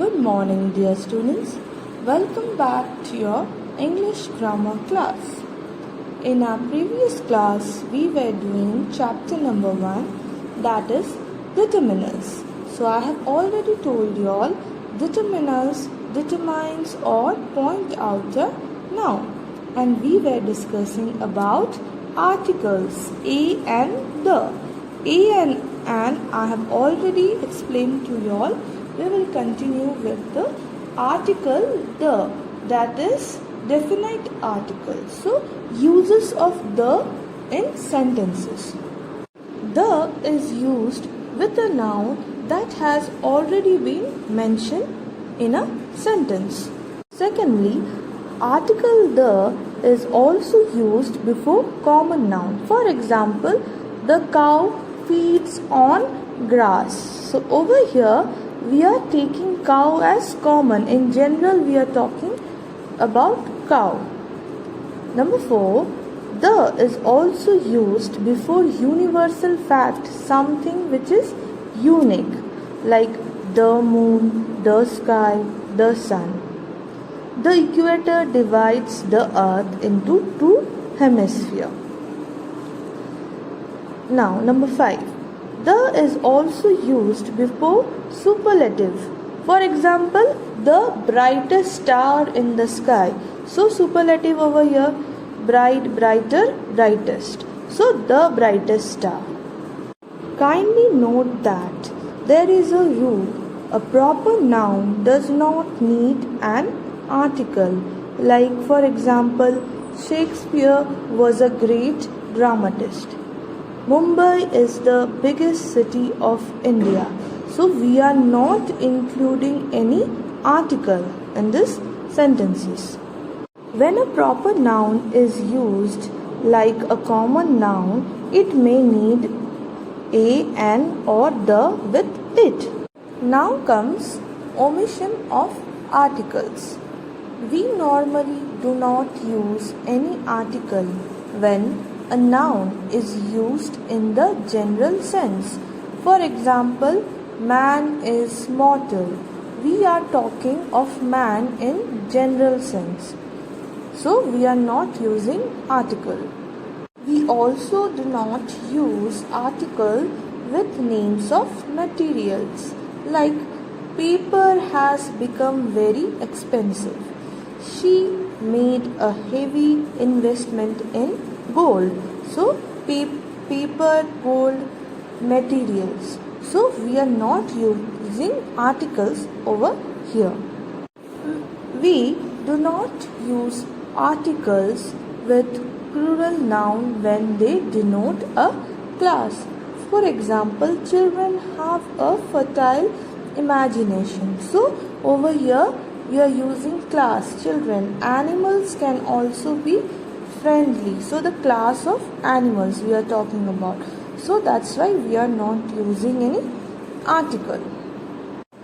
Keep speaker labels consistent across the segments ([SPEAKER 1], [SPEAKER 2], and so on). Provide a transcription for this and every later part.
[SPEAKER 1] Good morning, dear students. Welcome back to your English grammar class. In our previous class, we were doing chapter number 1, that is determiners. So I have already told you all determiners determines or point out a noun, and we were discussing about articles a and the. A and I have already explained to you all. We will continue with the article the, that is definite article. So uses of the in sentences. The is used with a noun that has already been mentioned in a sentence. Secondly, article the is also used before common noun. For example, the cow feeds on grass. So over here we are taking cow as common. In general, we are talking about cow. Number 4, the is also used before universal fact, something which is unique, like the moon, the sky, the sun. The equator divides the earth into 2 hemispheres. Now, number 5. The is also used before superlative. For example, the brightest star in the sky. So superlative over here, bright, brighter, brightest. So the brightest star. Kindly note that there is a rule. A proper noun does not need an article. Like for example, Shakespeare was a great dramatist. Mumbai is the biggest city of India. So we are not including any article in this sentences. When a proper noun is used like a common noun, it may need a, an or the with it. Now comes omission of articles. We normally do not use any article when a noun is used in the general sense. For example, man is mortal. We are talking of man in general sense. So we are not using article. We also do not use article with names of materials. Like paper has become very expensive. She made a heavy investment in gold. So paper, gold, materials. So we are not using articles over here. We do not use articles with plural noun when they denote a class. For example, children have a fertile imagination. So over here we are using class, children. Animals can also be friendly. So the class of animals we are talking about. So that's why we are not using any article.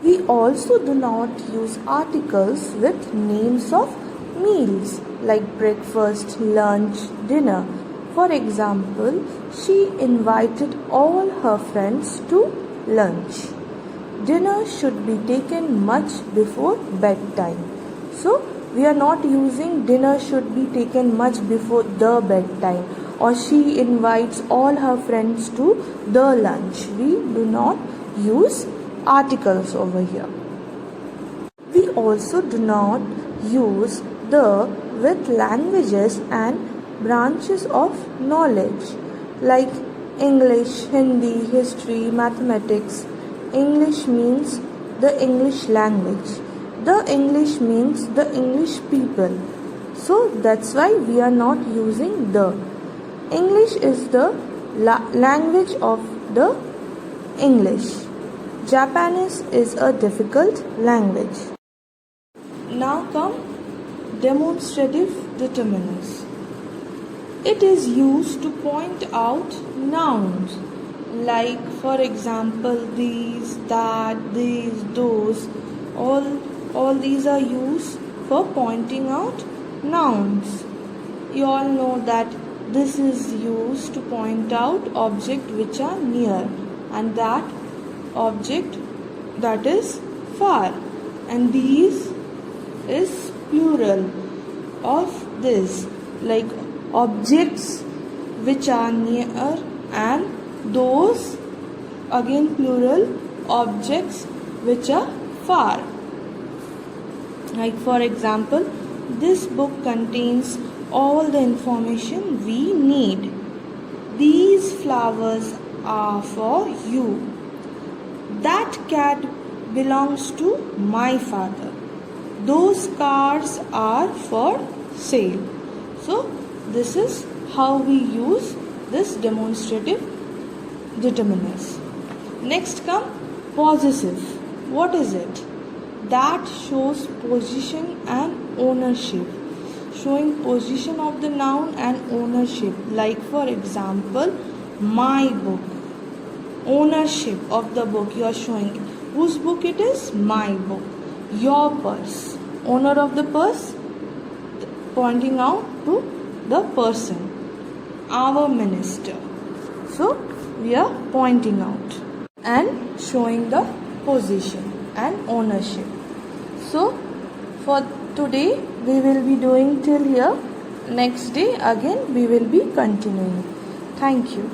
[SPEAKER 1] We also do not use articles with names of meals like breakfast, lunch, dinner. For example, she invited all her friends to lunch. Dinner should be taken much before bedtime. So we are not using dinner should be taken much before the bedtime, or she invites all her friends to the lunch. We do not use articles over here. We also do not use the with languages and branches of knowledge like English, Hindi, history, mathematics. English means the English language. The English means the English people. So that's why we are not using the. English is the language of the English. Japanese is a difficult language. Now come demonstrative determiners. It is used to point out nouns like for example these, that, these, those. All these are used for pointing out nouns. You all know that this is used to point out objects which are near and that object that is far. and these is plural of this, like objects which are near, and those again plural objects which are far. Like for example, this book contains all the information we need. These flowers are for you. That cat belongs to my father. Those cars are for sale. So this is how we use this demonstrative determiners. Next come possessive. What is it? That shows position and ownership. Showing position of the noun and ownership. Like for example, my book. Ownership of the book you are showing. Whose book it is? My book. Your purse. Owner of the purse, pointing out to the person. Our minister. So we are pointing out and showing the position and ownership. So for today we will be doing till here. Next day again we will be continuing. Thank you.